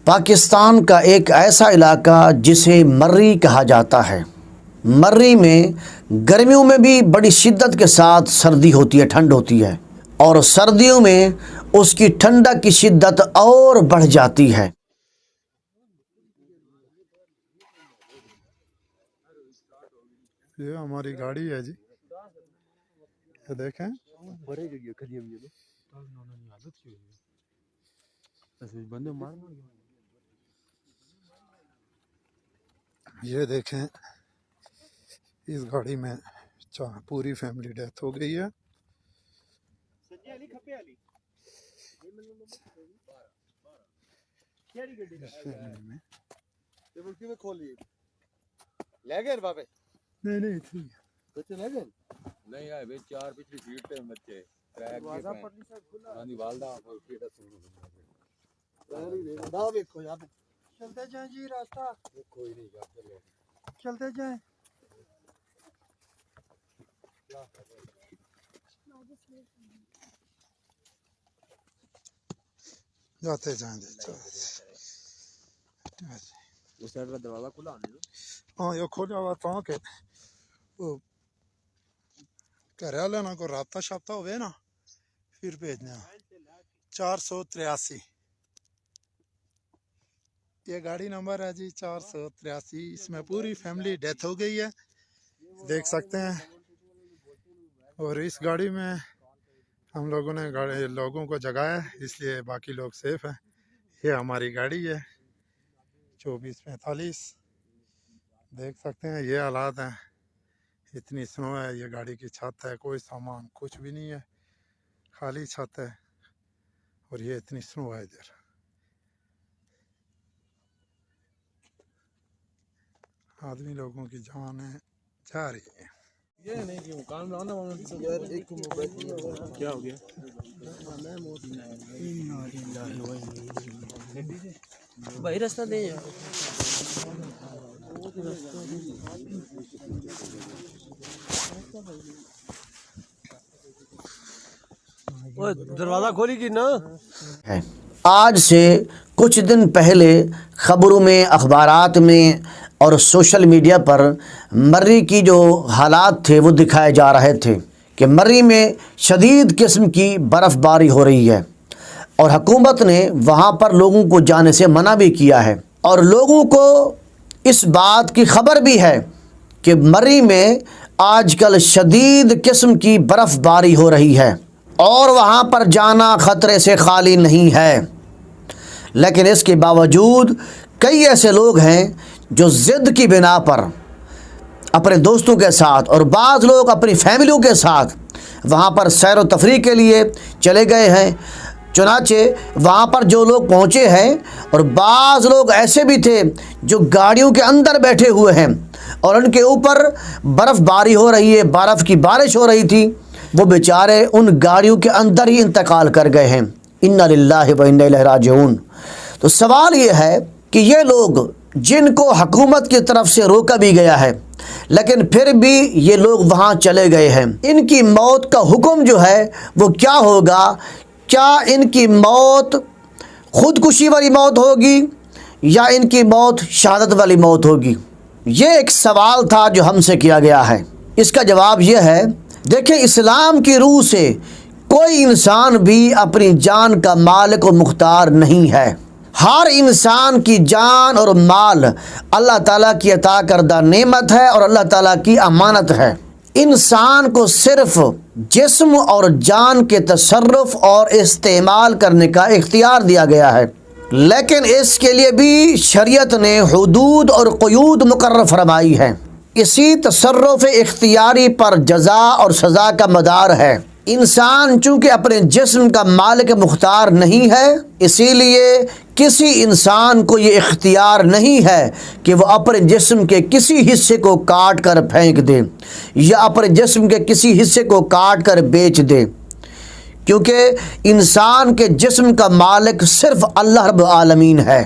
پاکستان کا ایک ایسا علاقہ جسے مرری کہا جاتا ہے۔ مرری میں گرمیوں میں بھی بڑی شدت کے ساتھ سردی ہوتی ہے، ٹھنڈ ہوتی ہے، اور سردیوں میں اس کی ٹھنڈک کی شدت اور بڑھ جاتی ہے۔ یہ ہماری گاڑی ہے جی، یہ دیکھیں، یہ دیکھیں، اس گاڑی میں پوری فیملی ڈیتھ ہو گئی ہے۔ نہیں آئے بے چار پچھلی سیٹ تے بچے چلتے جائیں جی، راستہ کوئی نہیں چلو چلتے جائیں۔ جاتے جائیں جی، اس سائڈ کا دروازہ کھلا نہیں۔ ہاں یہ کھولا ہوا تھا کہ گھر والے نہ کو رابطہ شابطہ ہوئے نا پھر بھیجنے۔ 483 یہ گاڑی نمبر ہے جی، 483۔ اس میں پوری فیملی ڈیتھ ہو گئی ہے، دیکھ سکتے ہیں۔ اور اس گاڑی میں ہم لوگوں نے لوگوں کو جگایا ہے، اس لیے باقی لوگ سیف ہیں۔ یہ ہماری گاڑی ہے 2445، دیکھ سکتے ہیں یہ حالات ہیں۔ اتنی سنو ہے، یہ گاڑی کی چھت ہے، کوئی سامان کچھ بھی نہیں ہے، خالی چھت ہے، اور یہ اتنی سنو ہے ادھر۔ آدمی لوگوں کی جانیں جا رہی ہیں۔ یہ نہیں کہ مکان میں آنا یار، ایک کیا ہو گیا بھائی، راستہ دیں یار۔ دروازہ کھولی کی نا۔ آج سے کچھ دن پہلے خبروں میں، اخبارات میں اور سوشل میڈیا پر مرری کی جو حالات تھے وہ دکھائے جا رہے تھے کہ مرری میں شدید قسم کی برف باری ہو رہی ہے، اور حکومت نے وہاں پر لوگوں کو جانے سے منع بھی کیا ہے، اور لوگوں کو اس بات کی خبر بھی ہے کہ مرری میں آج کل شدید قسم کی برف باری ہو رہی ہے، اور وہاں پر جانا خطرے سے خالی نہیں ہے۔ لیکن اس کے باوجود کئی ایسے لوگ ہیں جو ضد کی بنا پر اپنے دوستوں کے ساتھ اور بعض لوگ اپنی فیملیوں کے ساتھ وہاں پر سیر و تفریح کے لیے چلے گئے ہیں۔ چنانچہ وہاں پر جو لوگ پہنچے ہیں، اور بعض لوگ ایسے بھی تھے جو گاڑیوں کے اندر بیٹھے ہوئے ہیں اور ان کے اوپر برف باری ہو رہی ہے، برف کی بارش ہو رہی تھی، وہ بیچارے ان گاڑیوں کے اندر ہی انتقال کر گئے ہیں۔ انا للہ و انا الیہ راجعون۔ تو سوال یہ ہے کہ یہ لوگ جن کو حکومت کی طرف سے روکا بھی گیا ہے، لیکن پھر بھی یہ لوگ وہاں چلے گئے ہیں، ان کی موت کا حکم جو ہے وہ کیا ہوگا؟ کیا ان کی موت خودکشی والی موت ہوگی یا ان کی موت شہادت والی موت ہوگی؟ یہ ایک سوال تھا جو ہم سے کیا گیا ہے۔ اس کا جواب یہ ہے، دیکھیں، اسلام کی روح سے کوئی انسان بھی اپنی جان کا مالک و مختار نہیں ہے۔ ہر انسان کی جان اور مال اللہ تعالیٰ کی عطا کردہ نعمت ہے اور اللہ تعالیٰ کی امانت ہے۔ انسان کو صرف جسم اور جان کے تصرف اور استعمال کرنے کا اختیار دیا گیا ہے، لیکن اس کے لیے بھی شریعت نے حدود اور قیود مقرر فرمائی ہے۔ اسی تصرف اختیاری پر جزا اور سزا کا مدار ہے۔ انسان چونکہ اپنے جسم کا مالک مختار نہیں ہے، اسی لیے کسی انسان کو یہ اختیار نہیں ہے کہ وہ اپنے جسم کے کسی حصے کو کاٹ کر پھینک دے یا اپنے جسم کے کسی حصے کو کاٹ کر بیچ دے، کیونکہ انسان کے جسم کا مالک صرف اللہ رب العالمین ہے۔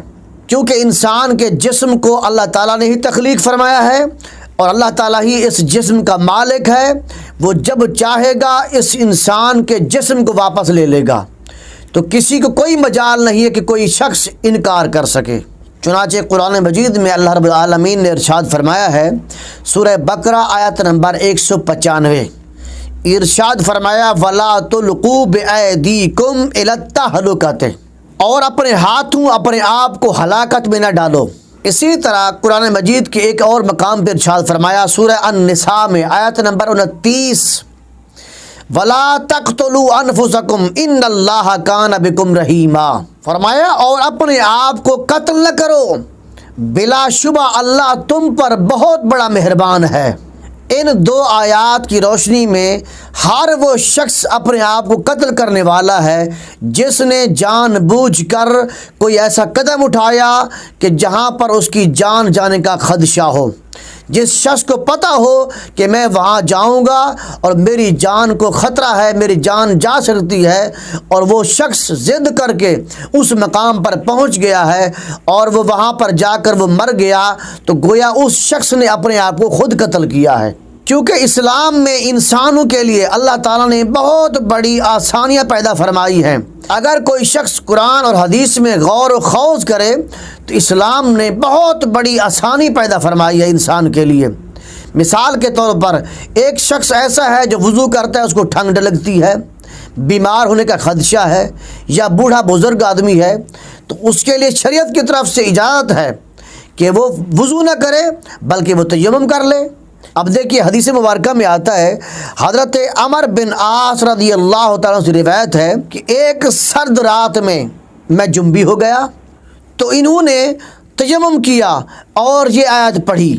کیونکہ انسان کے جسم کو اللہ تعالیٰ نے ہی تخلیق فرمایا ہے، اور اللہ تعالیٰ ہی اس جسم کا مالک ہے۔ وہ جب چاہے گا اس انسان کے جسم کو واپس لے لے گا، تو کسی کو کوئی مجال نہیں ہے کہ کوئی شخص انکار کر سکے۔ چنانچہ قرآن مجید میں اللہ رب العالمین نے ارشاد فرمایا ہے، سورہ بقرہ آیت نمبر 195، ارشاد فرمایا وَلَا تُلْقُوا بِأَيْدِيكُمْ إِلَى التَّهْلُكَةِ، اور اپنے ہاتھوں اپنے آپ کو ہلاکت میں نہ ڈالو۔ اسی طرح قرآن مجید کے ایک اور مقام پر ارشاد فرمایا سورہ النساء میں آیت نمبر 29، وَلَا تَقْتُلُوا أَنفُسَكُمْ إِنَّ اللَّهَ كَانَ بِكُمْ رَحِيمًا، فرمایا اور اپنے آپ کو قتل نہ کرو، بلا شبہ اللہ تم پر بہت بڑا مہربان ہے۔ ان دو آیات کی روشنی میں ہر وہ شخص اپنے آپ کو قتل کرنے والا ہے جس نے جان بوجھ کر کوئی ایسا قدم اٹھایا کہ جہاں پر اس کی جان جانے کا خدشہ ہو، جس شخص کو پتہ ہو کہ میں وہاں جاؤں گا اور میری جان کو خطرہ ہے، میری جان جا سکتی ہے، اور وہ شخص ضد کر کے اس مقام پر پہنچ گیا ہے اور وہ وہاں پر جا کر وہ مر گیا، تو گویا اس شخص نے اپنے آپ کو خود قتل کیا ہے۔ کیونکہ اسلام میں انسانوں کے لیے اللہ تعالیٰ نے بہت بڑی آسانیاں پیدا فرمائی ہیں۔ اگر کوئی شخص قرآن اور حدیث میں غور و خوض کرے تو اسلام نے بہت بڑی آسانی پیدا فرمائی ہے انسان کے لیے۔ مثال کے طور پر ایک شخص ایسا ہے جو وضو کرتا ہے، اس کو ٹھنڈ لگتی ہے، بیمار ہونے کا خدشہ ہے، یا بوڑھا بزرگ آدمی ہے، تو اس کے لیے شریعت کی طرف سے اجازت ہے کہ وہ وضو نہ کرے بلکہ وہ تیمم کر لے۔ اب دیکھیے حدیث مبارکہ میں آتا ہے، حضرت عمر بن عاص رضی اللہ تعالیٰ سے روایت ہے کہ ایک سرد رات میں جنبی ہو گیا تو انہوں نے تیمم کیا اور یہ آیت پڑھی،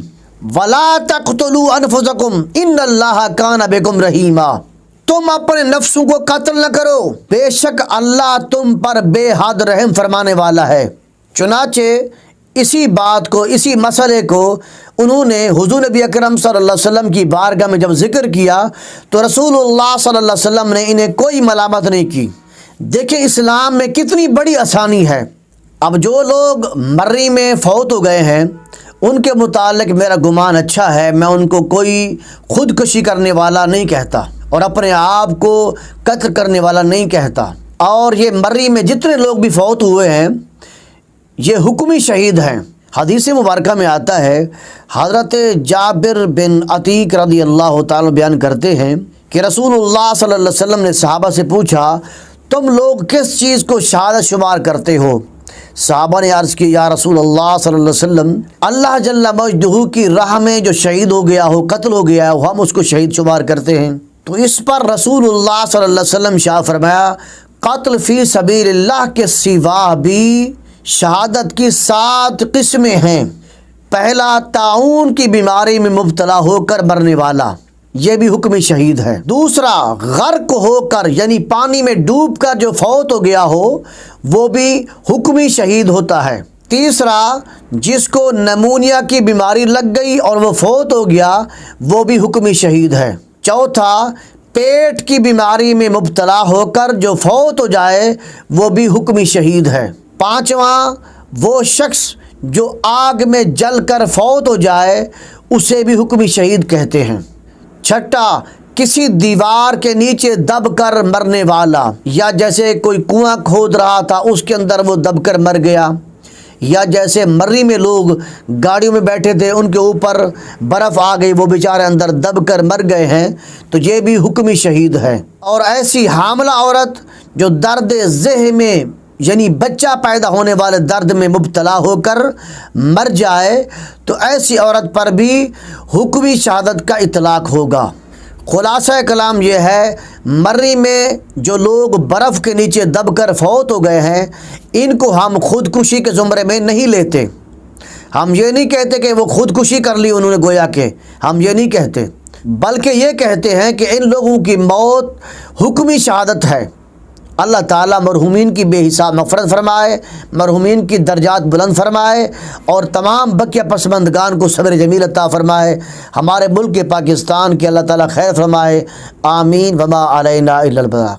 وَلَا تَقْتُلُوا أَنفُسَكُمْ إِنَّ اللَّهَ كَانَ بِكُمْ رَحِيمًا، تم اپنے نفسوں کو قتل نہ کرو، بے شک اللہ تم پر بے حد رحم فرمانے والا ہے۔ چنانچہ اسی بات کو، اسی مسئلے کو انہوں نے حضور نبی اکرم صلی اللہ علیہ وسلم کی بارگاہ میں جب ذکر کیا تو رسول اللہ صلی اللہ علیہ وسلم نے انہیں کوئی ملامت نہیں کی۔ دیکھیں اسلام میں کتنی بڑی آسانی ہے۔ اب جو لوگ مرری میں فوت ہو گئے ہیں ان کے متعلق میرا گمان اچھا ہے، میں ان کو کوئی خودکشی کرنے والا نہیں کہتا اور اپنے آپ کو قتل کرنے والا نہیں کہتا، اور یہ مرری میں جتنے لوگ بھی فوت ہوئے ہیں یہ حکمی شہید ہیں۔ حدیث مبارکہ میں آتا ہے، حضرت جابر بن عتیق رضی اللہ تعالیٰ بیان کرتے ہیں کہ رسول اللہ صلی اللہ علیہ وسلم نے صحابہ سے پوچھا، تم لوگ کس چیز کو شہادت شمار کرتے ہو؟ صحابہ نے عرض کی، یا رسول اللہ صلی اللہ علیہ وسلم، اللہ جل مجدہ کی راہ میں جو شہید ہو گیا ہو، قتل ہو گیا ہو، ہم اس کو شہید شمار کرتے ہیں۔ تو اس پر رسول اللہ صلی اللہ علیہ وسلم شاہ فرمایا، قتل فی سبیل اللہ کے سوا بھی شہادت کی 7 قسمیں ہیں۔ پہلا، طاعون کی بیماری میں مبتلا ہو کر مرنے والا، یہ بھی حکمی شہید ہے۔ دوسرا، غرق ہو کر یعنی پانی میں ڈوب کر جو فوت ہو گیا ہو وہ بھی حکمی شہید ہوتا ہے۔ تیسرا، جس کو نمونیا کی بیماری لگ گئی اور وہ فوت ہو گیا وہ بھی حکمی شہید ہے۔ چوتھا، پیٹ کی بیماری میں مبتلا ہو کر جو فوت ہو جائے وہ بھی حکمی شہید ہے۔ پانچواں، وہ شخص جو آگ میں جل کر فوت ہو جائے اسے بھی حکمی شہید کہتے ہیں۔ چھٹا، کسی دیوار کے نیچے دب کر مرنے والا، یا جیسے کوئی کنواں کھود رہا تھا اس کے اندر وہ دب کر مر گیا، یا جیسے مرری میں لوگ گاڑیوں میں بیٹھے تھے ان کے اوپر برف آ گئی، وہ بیچارے اندر دب کر مر گئے ہیں، تو یہ بھی حکمی شہید ہے۔ اور ایسی حاملہ عورت جو درد ذہ میں یعنی بچہ پیدا ہونے والے درد میں مبتلا ہو کر مر جائے تو ایسی عورت پر بھی حکمی شہادت کا اطلاق ہوگا۔ خلاصہ کلام یہ ہے، مرری میں جو لوگ برف کے نیچے دب کر فوت ہو گئے ہیں ان کو ہم خودکشی کے زمرے میں نہیں لیتے۔ ہم یہ نہیں کہتے کہ وہ خودکشی کر لی انہوں نے، گویا کہ ہم یہ نہیں کہتے، بلکہ یہ کہتے ہیں کہ ان لوگوں کی موت حکمی شہادت ہے۔ اللہ تعالیٰ مرحومین کی بے حساب مغفرت فرمائے، مرحومین کی درجات بلند فرمائے، اور تمام بقیہ پسماندگان کو صبر جمیل عطا فرمائے۔ ہمارے ملک پاکستان کے اللہ تعالیٰ خیر فرمائے، آمین۔ وما علینا الا البلاغ۔